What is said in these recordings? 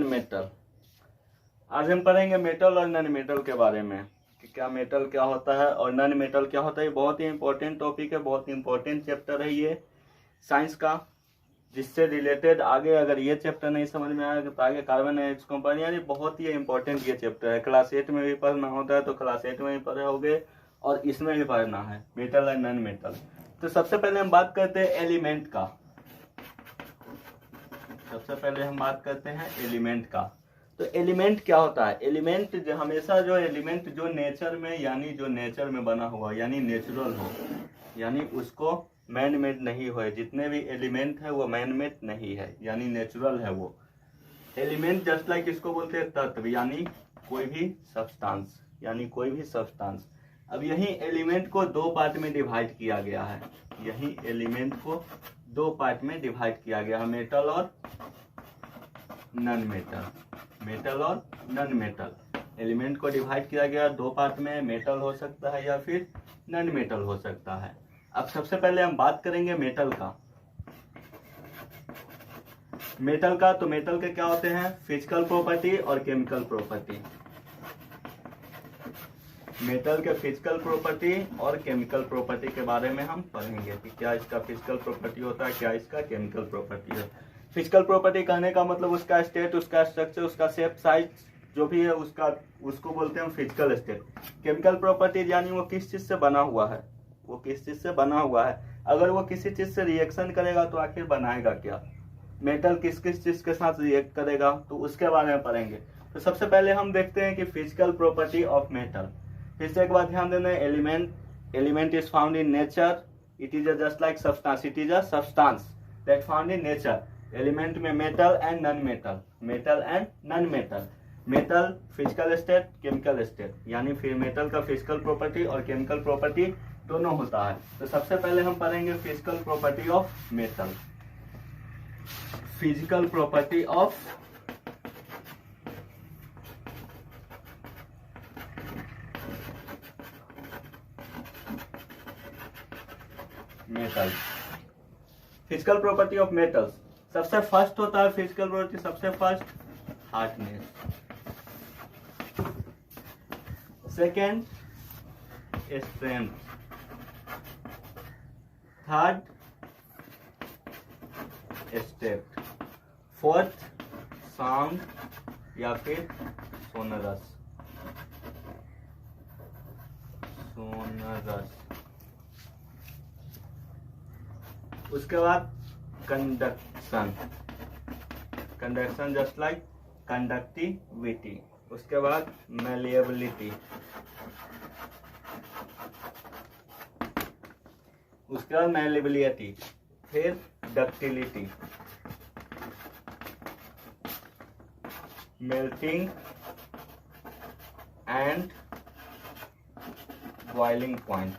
Metal. आज हम पढ़ेंगे मेटल और नॉन मेटल के बारे में कि क्या मेटल क्या होता है और नॉन मेटल क्या होता है। ये बहुत ही इंपॉर्टेंट टॉपिक है, बहुत ही इंपॉर्टेंट चैप्टर है ये साइंस का, जिससे रिलेटेड आगे अगर ये चैप्टर नहीं समझ में आएगा तो आगे कार्बन एटॉम्स कंपाउंड, यानी बहुत ही इंपॉर्टेंट ये चैप्टर है। क्लास 8 में भी पढ़ना होता है तो क्लास 8 में भी पढ़े होगे और इसमें भी पढ़ना है मेटल और नॉन मेटल। तो सबसे पहले हम बात करते हैं एलिमेंट का। सबसे पहले हम बात करते हैं एलिमेंट का। तो एलिमेंट क्या होता है? एलिमेंट जो हमेशा जो एलिमेंट जो नेचर में, यानी जो नेचर में बना हुआ, यानी नेचुरल हो, यानी उसको मैन मेड नहीं हो। जितने भी एलिमेंट है वो मैन मेड नहीं है, यानी नेचुरल है वो एलिमेंट। जस्ट लाइक इसको बोलते हैं तत्व, यानी कोई भी सब्सटेंस, यानी कोई भी सब्सटेंस। अब यही एलिमेंट को दो पार्ट में डिवाइड किया गया है। यही एलिमेंट को दो पार्ट में डिवाइड किया गया है, मेटल और नॉन मेटल। मेटल और नॉन मेटल एलिमेंट को डिवाइड किया गया दो पार्ट में। मेटल हो सकता है या फिर नॉन मेटल हो सकता है। अब सबसे पहले हम बात करेंगे मेटल का। मेटल का, तो मेटल के क्या होते हैं? फिजिकल प्रॉपर्टी और केमिकल प्रॉपर्टी। मेटल के फिजिकल प्रॉपर्टी और केमिकल प्रॉपर्टी के बारे में हम पढ़ेंगे कि क्या इसका फिजिकल प्रॉपर्टी होता है, क्या इसका केमिकल प्रॉपर्टी है। फिजिकल प्रॉपर्टी कहने का मतलब उसका स्टेट, उसका स्ट्रक्चर, उसका शेप, साइज जो भी है उसको बोलते हैं फिजिकल स्टेट। केमिकल प्रॉपर्टी यानी वो किस चीज से बना हुआ है, वो किस चीज से बना हुआ है। अगर वो किसी चीज से रिएक्शन करेगा तो आखिर बनाएगा क्या, मेटल किस किस चीज के साथ रिएक्ट करेगा, तो उसके बारे में पढ़ेंगे। तो सबसे पहले हम देखते हैं कि फिजिकल प्रॉपर्टी ऑफ मेटल। फिर से एक बात ध्यान देना, element is found in nature, it is just like substance, it is a substance that found in nature. Element में metal and non metal, metal and non metal. Metal physical state, chemical state, यानी फिर metal का physical property और chemical property दोनों होता है। तो सबसे पहले हम पढ़ेंगे physical property of metal. Physical property of metal. Physical property of metals, सबसे फर्स्ट होता है फिजिकल प्रॉपर्टी, सबसे first hardness, second strength, third state, fourth sound या फिर सोनरस। उसके बाद conduction, conduction just like conductivity. उसके बाद मैलिएबिलिटी, उसके बाद मैलिएबिलिटी, फिर ductility, melting and boiling point,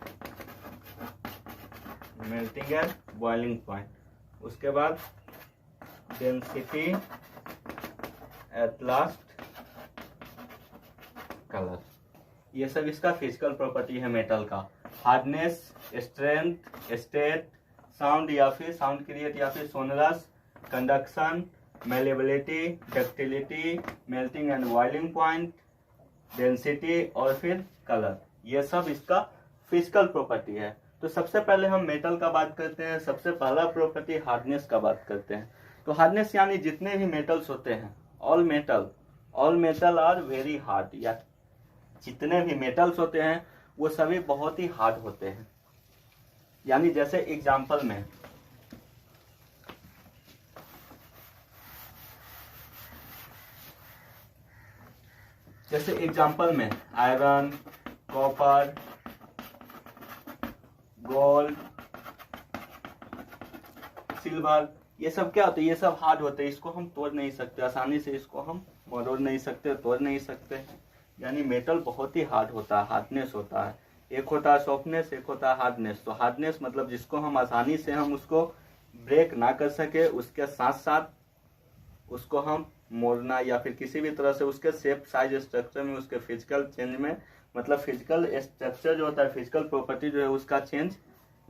melting and boiling point. उसके बाद डेंसिटी, एट लास्ट कलर। ये सब इसका फिजिकल प्रॉपर्टी है मेटल का। हार्डनेस, स्ट्रेंथ, स्टेट, साउंड या फिर साउंड क्रिएट या फिर sonorous, conduction, malleability, ductility, melting and boiling point, density और फिर कलर। ये सब इसका फिजिकल प्रॉपर्टी है। तो सबसे पहले हम मेटल का बात करते हैं। सबसे पहला प्रॉपर्टी हार्डनेस का बात करते हैं। तो हार्डनेस यानी जितने भी मेटल्स होते हैं, all metal are very hard, या जितने भी मेटल्स होते हैं वो सभी बहुत ही हार्ड होते हैं। यानी जैसे एग्जांपल में आयरन, कॉपर, गोल्ड, सिल्वर, ये सब क्या होते हैं? ये सब हार्ड होते हैं। इसको हम तोड़ नहीं सकते आसानी से, इसको हम मरोड़ नहीं सकते, तोड़ नहीं सकते। यानी मेटल बहुत ही हार्ड होता है, हार्डनेस होता है। एक होता है सॉफ्टनेस, एक होता है हार्डनेस। तो हार्डनेस मतलब जिसको हम आसानी से हम उसको ब्रेक ना कर सके, उसके साथ साथ उसको हम मोड़ना या फिर किसी भी तरह से उसके शेप, साइज, स्ट्रक्चर में, उसके फिजिकल चेंज में, मतलब फिजिकल स्ट्रक्चर जो होता है, फिजिकल प्रॉपर्टी जो है उसका चेंज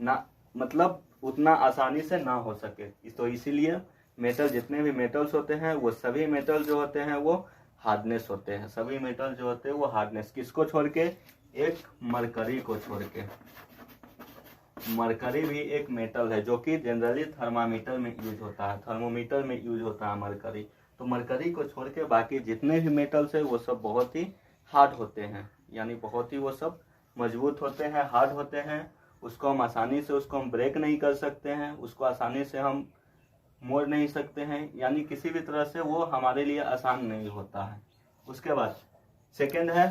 ना, मतलब उतना आसानी से ना हो सके। तो इसीलिए मेटल जितने भी मेटल्स होते हैं वो सभी मेटल जो होते हैं वो हार्डनेस होते हैं। सभी मेटल जो होते हैं वो हार्डनेस, किसको छोड़ के? एक मरकरी को छोड़ के। मरकरी भी एक मेटल है जो कि जनरली थर्मामीटर में यूज होता है, थर्मोमीटर में यूज होता है मरकरी। तो मरकरी को छोड़ के बाकी जितने भी मेटल्स है वो सब बहुत ही हार्ड होते हैं, यानी बहुत ही वो सब मजबूत होते हैं, हार्ड होते हैं। उसको हम आसानी से उसको हम ब्रेक नहीं कर सकते हैं, उसको आसानी से हम मोड़ नहीं सकते हैं, यानी किसी भी तरह से वो हमारे लिए आसान नहीं होता है। उसके बाद सेकंड है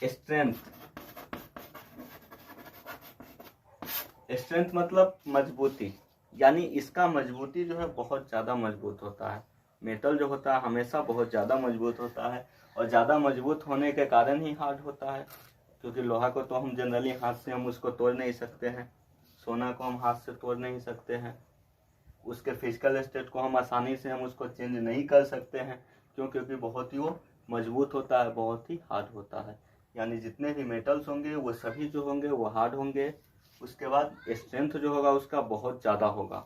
स्ट्रेंथ। स्ट्रेंथ मतलब मजबूती, यानी इसका मजबूती जो है बहुत ज़्यादा मजबूत होता है। मेटल जो होता है हमेशा बहुत ज़्यादा मजबूत होता है, और ज़्यादा मजबूत होने के कारण ही हार्ड होता है। क्योंकि लोहा को तो हम जनरली हाथ से हम उसको तोड़ नहीं सकते हैं, सोना को हम हाथ से तोड़ नहीं सकते हैं, उसके फिजिकल स्टेट को हम आसानी से हम उसको चेंज नहीं कर सकते हैं। क्यों? क्योंकि बहुत ही वो मजबूत होता है, बहुत ही हार्ड होता है। यानी जितने भी मेटल्स होंगे वो सभी जो होंगे वो हार्ड होंगे। उसके बाद स्ट्रेंथ जो होगा उसका बहुत ज़्यादा होगा,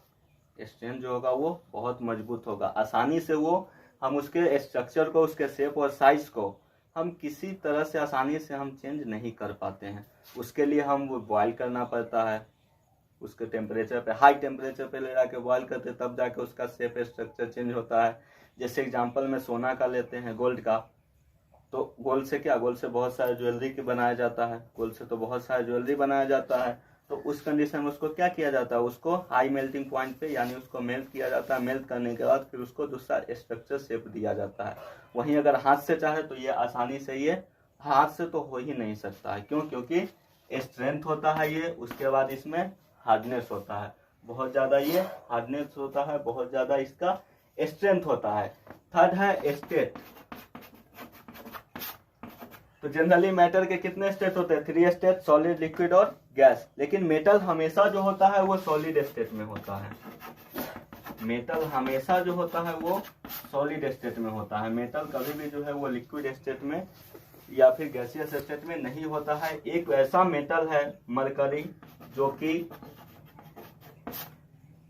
स्ट्रेंथ जो होगा वो बहुत मजबूत होगा। आसानी से वो हम उसके स्ट्रक्चर को, उसके शेप और साइज को हम किसी तरह से आसानी से हम चेंज नहीं कर पाते हैं। उसके लिए हम वो बॉयल करना पड़ता है, उसके टेम्परेचर पे, हाई टेम्परेचर पे ले जाके बॉयल करते तब जाके उसका शेप स्ट्रक्चर चेंज होता है। जैसे एग्जांपल में सोना का लेते हैं, गोल्ड का, तो गोल्ड से क्या, गोल्ड से बहुत सारे ज्वेलरी की बनाया जाता है, गोल्ड से तो बहुत सारे ज्वेलरी बनाया जाता है। तो उस कंडीशन में उसको क्या किया जाता है, उसको हाई मेल्टिंग पॉइंट पे, यानी उसको मेल्ट किया जाता है। मेल्ट करने के बाद फिर उसको दूसरा स्ट्रक्चर शेप दिया जाता है। वहीं अगर हाथ से चाहे तो ये आसानी से, ये हाथ से तो हो ही नहीं सकता है। क्यों? क्योंकि स्ट्रेंथ होता है ये, उसके बाद इसमें हार्डनेस होता है, बहुत ज़्यादा ये हार्डनेस होता है, बहुत ज़्यादा इसका स्ट्रेंथ होता है। थर्ड है स्टेट। तो जनरली मैटर के कितने स्टेट होते हैं? 3 स्टेट, सॉलिड, लिक्विड और गैस। लेकिन मेटल हमेशा जो होता है वो सॉलिड स्टेट में होता है। मेटल हमेशा जो होता है वो सॉलिड स्टेट में होता है। मेटल कभी भी जो है वो लिक्विड स्टेट में या फिर गैसियस स्टेट में नहीं होता है। एक ऐसा मेटल है मरकरी जो कि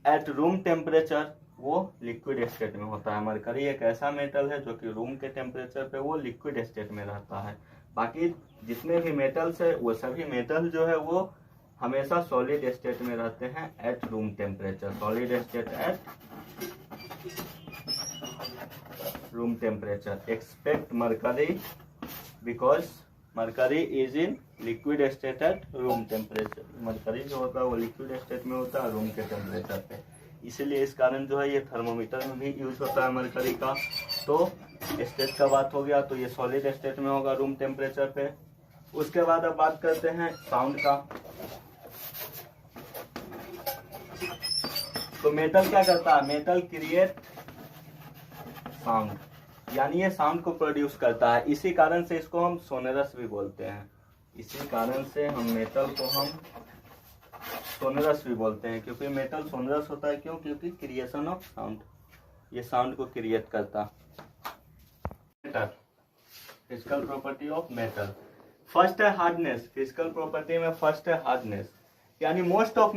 एट रूम टेम्परेचर वो लिक्विड स्टेट में होता है। मरकरी एक ऐसा मेटल है जो कि रूम के टेम्परेचर पे वो लिक्विड स्टेट में रहता है। बाकी जितने भी मेटल्स है वो सभी मेटल जो है वो हमेशा सॉलिड स्टेट में रहते हैं eight room temperature. Solid state at room temperature. Expect mercury because mercury is in liquid state at room temperature. Mercury जो होता है वो लिक्विड स्टेट में होता है रूम के टेम्परेचर पे, इसीलिए इस कारण जो है ये थर्मोमीटर में भी यूज होता है मरकरी का। तो स्टेट का बात हो गया, तो ये सॉलिड स्टेट में होगा रूम टेम्परेचर पे। उसके बाद अब बात करते हैं साउंड का। तो मेटल क्या करता है? मेटल क्रिएट साउंड, यानी ये साउंड को प्रोड्यूस करता है। इसी कारण से इसको हम सोनरस भी बोलते हैं। इसी कारण से हम मेटल को हम सोनरस भी बोलते हैं, क्योंकि मेटल सोनरस होता है। क्यों? क्योंकि क्रिएशन ऑफ साउंड, ये साउंड को क्रिएट करता। Metal, physical property of metal. First है हार्डनेस। फिजिकल प्रॉपर्टी में फर्स्ट है हार्डनेस, यानी most of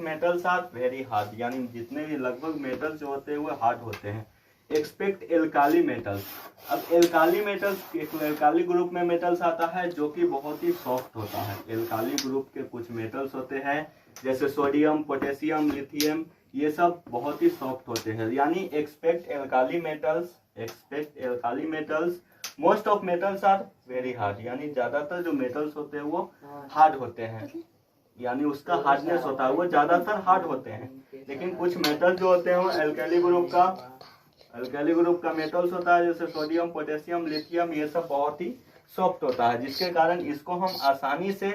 metals are very hard, यानी जितने भी लगभग मेटल्स जो होते हैं वो हार्ड होते हैं। Expect alkali metals. अब एल्काली मेटल्स, एल्काली ग्रुप में मेटल्स आता है जो कि बहुत ही सॉफ्ट होता है। एल्काली ग्रुप के कुछ मेटल्स होते हैं जैसे सोडियम, पोटेशियम, लिथियम, ये सब बहुत ही सॉफ्ट होते हैं। यानी expect alkali metals, expect alkali metals. Most of metals are very hard, यानी ज्यादातर जो मेटल्स होते हैं वो हार्ड होते हैं, यानी उसका हार्डनेस होता है, वो ज्यादातर हार्ड होते हैं। लेकिन कुछ मेटल जो होते हैं वो एल्काली ग्रुप का मेटल्स होता है, जैसे सोडियम, पोटेशियम, लिथियम, ये सब बहुत ही सॉफ्ट होता है, जिसके कारण इसको हम आसानी से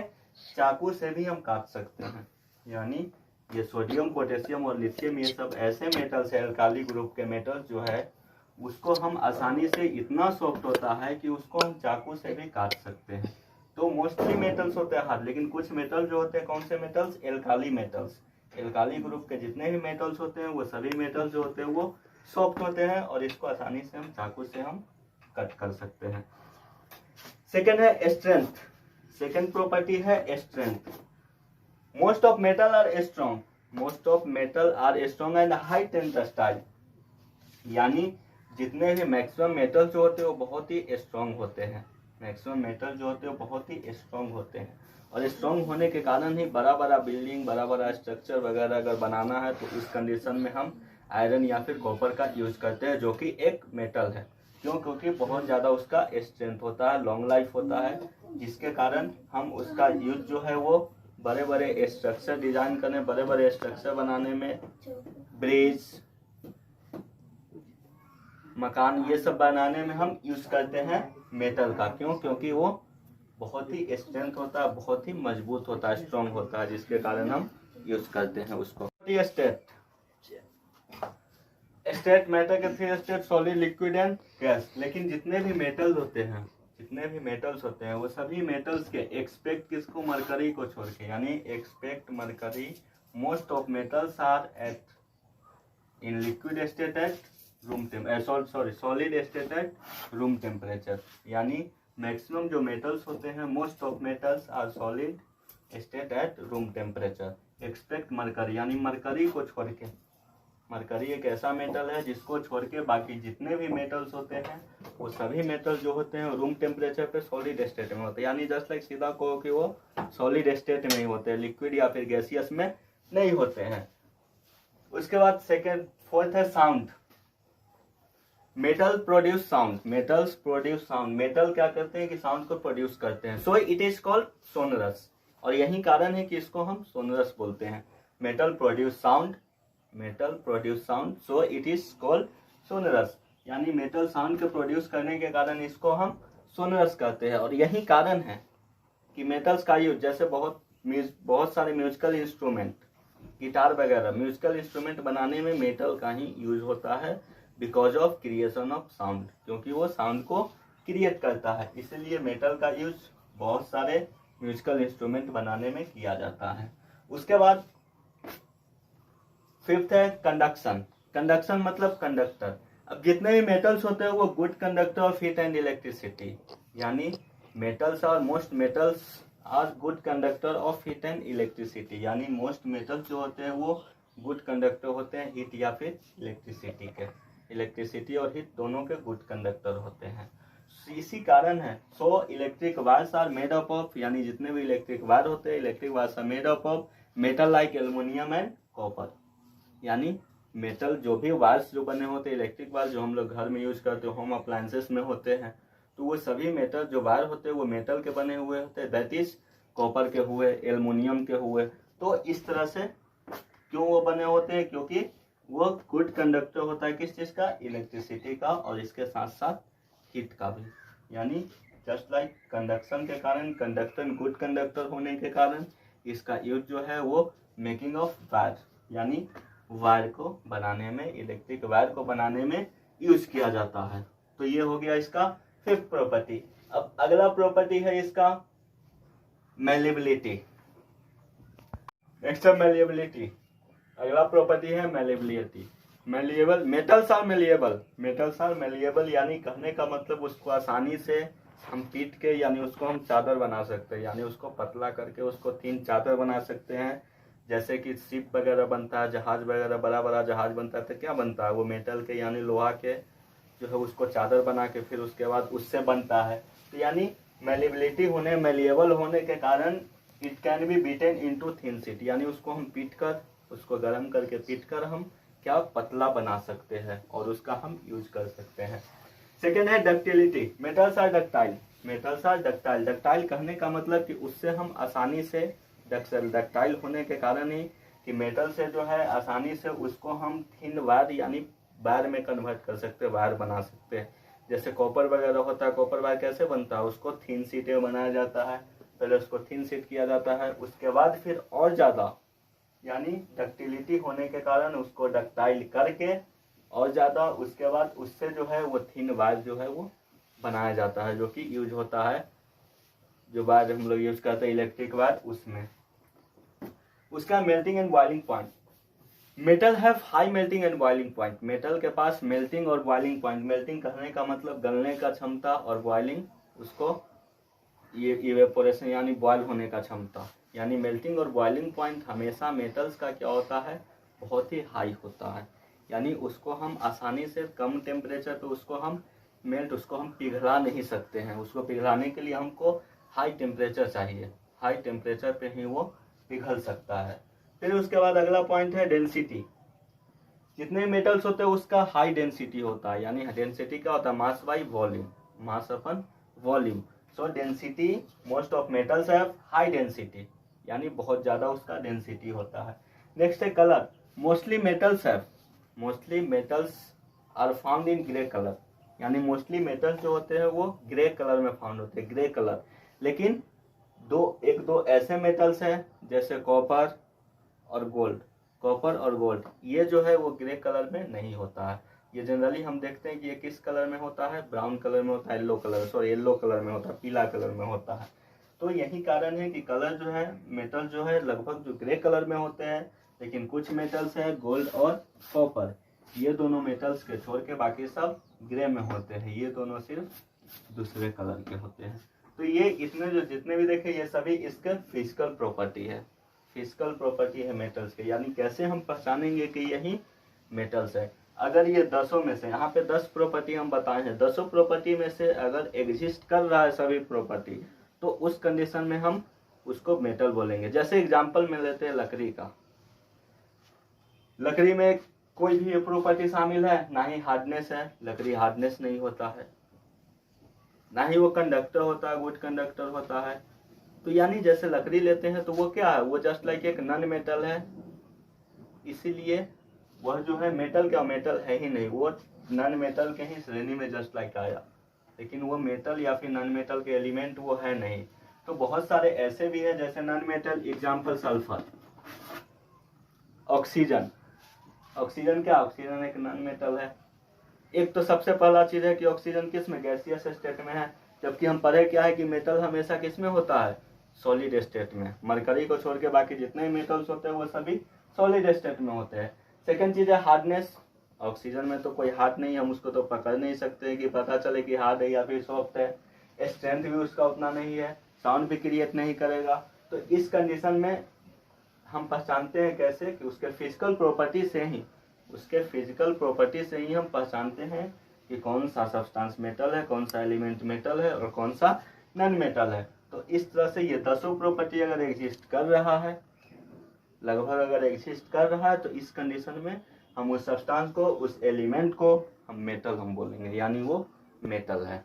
चाकू से भी हम काट सकते हैं। यानी ये सोडियम, पोटेशियम और लिथियम, ये सब ऐसे मेटल्स है, एल्काली ग्रुप के मेटल्स जो है उसको हम आसानी से, इतना सॉफ्ट होता है कि उसको हम चाकू से भी काट सकते हैं। तो मोस्टली मेटल्स होते हैं हार्ड, लेकिन कुछ मेटल जो होते हैं, कौन से metals? Alkali metals. Alkali group के जितने भी मेटल्स होते हैं वो सभी मेटल्स जो होते हैं वो सॉफ्ट होते हैं, और इसको आसानी से हम चाकू से हम कट कर सकते हैं। सेकेंड है स्ट्रेंथ। सेकेंड प्रॉपर्टी है strength. Most of metal are strong, most of metal are strong and high tensile, यानी जितने भी मैक्सिमम मेटल जो होते हैं वो बहुत ही स्ट्रॉन्ग होते हैं। मैक्सिमम मेटल जो होते हैं वो बहुत ही स्ट्रॉन्ग होते हैं, और स्ट्रॉन्ग होने के कारण ही बड़ा बड़ा बिल्डिंग, बड़ा बड़ा स्ट्रक्चर वगैरह अगर बनाना है तो इस कंडीशन में हम आयरन या फिर कॉपर का यूज करते हैं, जो कि एक मेटल है। क्यों? क्योंकि बहुत ज़्यादा उसका स्ट्रेंथ होता है, लॉन्ग लाइफ होता है, जिसके कारण हम उसका यूज जो है वो बड़े बड़े स्ट्रक्चर डिजाइन करने, बड़े बड़े स्ट्रक्चर बनाने में, ब्रिज, मकान, ये सब बनाने में हम यूज करते हैं मेटल का। क्यों? क्योंकि वो बहुत ही स्ट्रेंथ होता है, बहुत ही मजबूत होता है, स्ट्रॉन्ग होता है, जिसके कारण हम यूज करते हैं उसको। स्टेट मैटर के 3 state, solid, liquid and gas. लेकिन जितने भी मेटल्स होते हैं वो सभी मेटल्स के एक्सपेक्ट किसको, मरकरी को छोड़ के, यानी expect mercury, most of metals are at in liquid state at solid state at room temperature. यानी मैक्सिमम जो मेटल्स होते हैं, most of metals are solid state at room temperature expect mercury, यानी मरकरी को छोड़ के। मरकरी एक ऐसा मेटल है जिसको छोड़ के बाकी जितने भी मेटल्स होते हैं वो सभी मेटल जो होते हैं रूम टेम्परेचर पे सॉलिड स्टेट में होते हैं, यानी जस्ट लाइक सीधा कहो कि वो सॉलिड स्टेट में ही होते हैं, लिक्विड या फिर गैसियस में नहीं होते हैं। उसके बाद फोर्थ है sound. Metal produce sound, metals produce sound. Metal क्या करते हैं कि साउंड को प्रोड्यूस करते हैं, so it is called sonorous, और यही कारण है कि इसको हम सोनरस बोलते हैं। Metal produce sound, so it is called sonorous, यानी मेटल साउंड को प्रोड्यूस करने के कारण इसको हम सोनरस कहते हैं। और यही कारण है कि मेटल्स का यूज, जैसे बहुत सारे म्यूजिकल इंस्ट्रूमेंट, गिटार वगैरह, म्यूजिकल इंस्ट्रूमेंट बनाने में मेटल का ही यूज होता है, because of creation of sound, क्योंकि वो साउंड को क्रिएट करता है, इसलिए मेटल का यूज बहुत सारे म्यूजिकल इंस्ट्रूमेंट बनाने में किया जाता है। उसके बाद फिफ्थ है कंडक्शन। कंडक्शन मतलब कंडक्टर। अब जितने भी मेटल्स होते हैं वो good conductor of heat and electricity, यानी मेटल्स और most metals are good conductor of heat and electricity, यानी मोस्ट मेटल्स जो होते हैं वो गुड कंडक्टर होते हैं हीट या फिर इलेक्ट्रिसिटी के। इलेक्ट्रिसिटी और हीट दोनों के गुड कंडक्टर होते हैं, इसी कारण है। So electric wires are made up of, यानी जितने भी इलेक्ट्रिक वायर होते हैं, electric wires are made up of metal like aluminium and copper, यानी मेटल जो भी वायर्स जो बने होते हैं, इलेक्ट्रिक वायर जो हम लोग घर में यूज करते हैं, होम अप्लायंसेस में होते हैं, तो वो सभी मेटल जो वायर होते हैं वो मेटल के बने हुए होते हैं, दैट इज कॉपर के हुए, एल्युमिनियम के हुए। तो इस तरह से क्यों वो बने होते हैं? क्योंकि वो गुड कंडक्टर होता है किस चीज का, इलेक्ट्रिसिटी का, और इसके साथ साथ हीट का भी। यानी जस्ट लाइक कंडक्शन के कारण, कंडक्टर गुड कंडक्टर होने के कारण इसका यूज जो है वो मेकिंग ऑफ वायर, यानी वायर को बनाने में, इलेक्ट्रिक वायर को बनाने में यूज किया जाता है। तो ये हो गया इसका फिफ्थ प्रॉपर्टी। अब अगला प्रॉपर्टी है इसका मैलिएबिलिटी। नेक्स्ट है मैलिएबिलिटी। अगला प्रॉपर्टी है malleability. Malleable, metals are malleable, metals are malleable, यानी कहने का मतलब उसको आसानी से हम पीट के, यानी उसको हम चादर बना सकते हैं, यानी उसको पतला करके उसको 3 चादर बना सकते हैं। जैसे कि शिप वगैरह बनता है, जहाज वगैरह, बड़ा बड़ा जहाज बनता है, तो क्या बनता है वो मेटल के, यानी लोहा के जो है उसको चादर बना के फिर उसके बाद उससे बनता है। तो यानी मैलिएबिलिटी होने, मैलिएबल होने के कारण it can be beaten into thin sheet, यानी उसको हम पीट कर, उसको गर्म करके पीट कर हम क्या पतला बना सकते हैं और उसका हम यूज कर सकते हैं। सेकेंड है ductility. Metals are ductile, metals are ductile. Ductile कहने का मतलब कि उससे हम आसानी से, डक्टाइल होने के कारण ही कि मेटल से जो है आसानी से उसको हम थिन वायर यानी वायर में कन्वर्ट कर सकते हैं, वायर बना सकते हैं। जैसे कॉपर वगैरह होता है, कॉपर वायर कैसे बनता है, उसको थिन शीट में बनाया जाता है, पहले उसको थिन शीट किया जाता है, उसके बाद फिर और ज़्यादा, यानी डक्टिलिटी होने के कारण उसको डक्टाइल करके और ज़्यादा, उसके बाद उससे जो है वो थिन वायर जो है वो बनाया जाता है, जो कि यूज होता है, जो वायर हम लोग यूज करते हैं इलेक्ट्रिक वायर, उसमें। उसका melting and boiling point. Metal have high melting and boiling point. Metal के पास मेल्टिंग और बॉइलिंग पॉइंट, मेल्टिंग कहने का मतलब गलने का क्षमता, और बॉइलिंग उसको ये इवेपोरेशन यानी बॉयल होने का क्षमता, यानी मेल्टिंग और बॉइलिंग पॉइंट हमेशा मेटल्स का क्या होता है, बहुत ही हाई होता है। यानी उसको हम आसानी से कम टेम्परेचर पे उसको हम पिघला नहीं सकते हैं। उसको पिघलाने के लिए हमको हाई टेम्परेचर चाहिए, हाई टेम्परेचर पे ही वो पिघल सकता है। फिर उसके बाद अगला पॉइंट है डेंसिटी। जितने मेटल्स होते हैं उसका हाई डेंसिटी होता है। यानी डेंसिटी क्या होता है, mass by volume, mass upon volume. So density, most of metals have high density, यानी बहुत ज्यादा उसका डेंसिटी होता है। नेक्स्ट है colour. Mostly metals are found in grey colour. यानी मोस्टली मेटल्स जो होते हैं वो ग्रे कलर में फाउंड होते हैं, ग्रे कलर। लेकिन एक दो ऐसे मेटल्स हैं जैसे कॉपर और गोल्ड, ये जो है वो ग्रे कलर में नहीं होता है। ये जनरली हम देखते हैं कि ये किस कलर में होता है, ब्राउन कलर में होता है, येलो कलर में होता है, पीला कलर में होता है। तो यही कारण है कि कलर जो है, मेटल जो है लगभग जो ग्रे कलर में होते हैं। लेकिन कुछ मेटल्स है गोल्ड और कॉपर, ये दोनों मेटल्स के छोड़ के बाकी सब ग्रे में होते हैं। ये दोनों सिर्फ दूसरे कलर के होते हैं। तो ये इसमें जो जितने भी देखे ये सभी इसके फिजिकल प्रॉपर्टी है, फिजिकल प्रॉपर्टी है मेटल्स के। यानी कैसे हम पहचानेंगे कि यही मेटल्स है। अगर ये 10 में से, यहाँ पे 10 प्रॉपर्टी हम बताए हैं, 10 प्रॉपर्टी में से अगर एग्जिस्ट कर रहा है सभी प्रॉपर्टी, तो उस कंडीशन में हम उसको मेटल बोलेंगे। जैसे एग्जांपल में लेते हैं लकड़ी का। लकड़ी में कोई भी प्रॉपर्टी शामिल है, ना ही हार्डनेस है, लकड़ी हार्डनेस नहीं होता है, ना ही वो कंडक्टर होता है, गुड कंडक्टर होता है। तो यानी जैसे लकड़ी लेते हैं तो वो क्या है, वो जस्ट लाइक एक नॉन मेटल है। इसीलिए वह जो है मेटल है ही नहीं, वो नॉन मेटल के ही श्रेणी में जस्ट लाइक आया। लेकिन वो मेटल या फिर नॉन मेटल के एलिमेंट वो है नहीं। तो बहुत सारे ऐसे भी है जैसे non metal, example sulphur, oxygen क्या, ऑक्सीजन एक नॉन मेटल है। एक तो सबसे पहला चीज है कि ऑक्सीजन किस में, गैसियस स्टेट में है। जबकि हम पढ़े क्या है कि मेटल हमेशा किस में होता है, सॉलिड स्टेट में। मरकरी को छोड़ के बाकी जितने मेटल्स होते हैं वो सभी सॉलिड स्टेट में होते हैं। सेकंड चीज है हार्डनेस। ऑक्सीजन में तो कोई हार्ड नहीं है, हम उसको तो पकड़ नहीं सकते कि पता चले कि हार्ड है या फिर सॉफ्ट है। स्ट्रेंथ भी उसका उतना नहीं है, साउंड भी क्रिएट नहीं करेगा। तो इस कंडीशन में हम पहचानते हैं कैसे, कि उसके फिजिकल प्रॉपर्टी से ही हम पहचानते हैं कि कौन सा सब्सटेंस मेटल है, कौन सा एलिमेंट मेटल है और कौन सा नॉन मेटल है। तो इस तरह से ये 10 प्रॉपर्टी अगर एग्जिस्ट कर रहा है, लगभग अगर एग्जिस्ट कर रहा है, तो इस कंडीशन में हम उस सब्सटेंस को, उस एलिमेंट को हम मेटल हम बोलेंगे, यानी वो मेटल है।